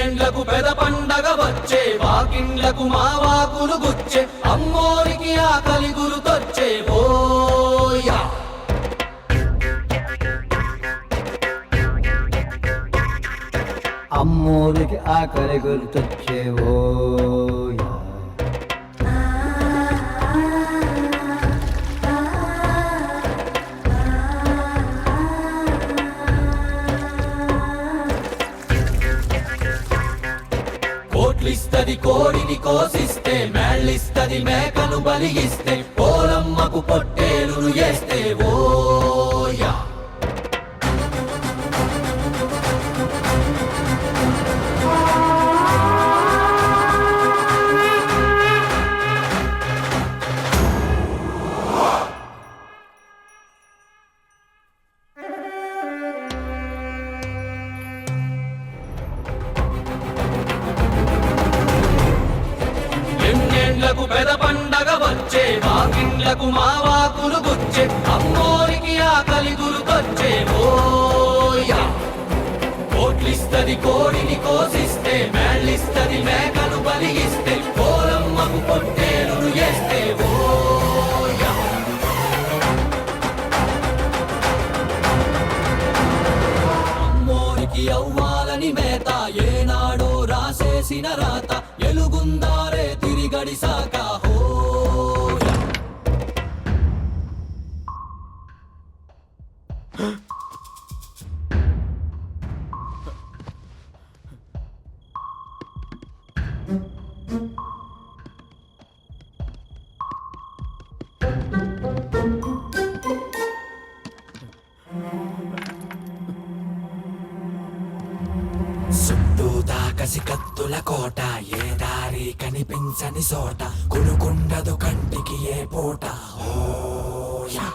ఎన్నేండ్లకు పెద పండగ వచ్చే వాకిండ్లకు మా వాకులు గుచ్చే అమ్మోరికి ఆకలి గురుతొచ్చే ఓయా అమ్మోరికి ఆకలి గుర్తొచ్చేవోయా కోట్లిస్తది కోడిని కోసిస్తే మేళ్ళిస్తది మేకను బలిగిస్తే పోలమ్మకు పొట్టేలును చేస్తే ఓయా ఎన్నేండ్లకు పెద పండగ వచ్చే వాకిండ్లకు మా వాకులు గుచ్చే అమ్మోరికి ఆకలి గురుతొచ్చే ఓయా కోట్లిస్తది కోడిని కోసిస్తే మేళ్ళిస్తది మేకను బలిగిస్తే పోలమ్మకు పొట్టేలును చేస్తే ఓయా అమ్మోరికి అవ్వాలని మేత ఏనాడో రాసేసిన రాత ఎలుగుందారే తిరిగడిసాక హోయా చుట్టూ దాకసి కత్తుల కోట ఏ దారి కనిపించని చోట కొనుకుండదు కంటికి ఏ పూట ఓయా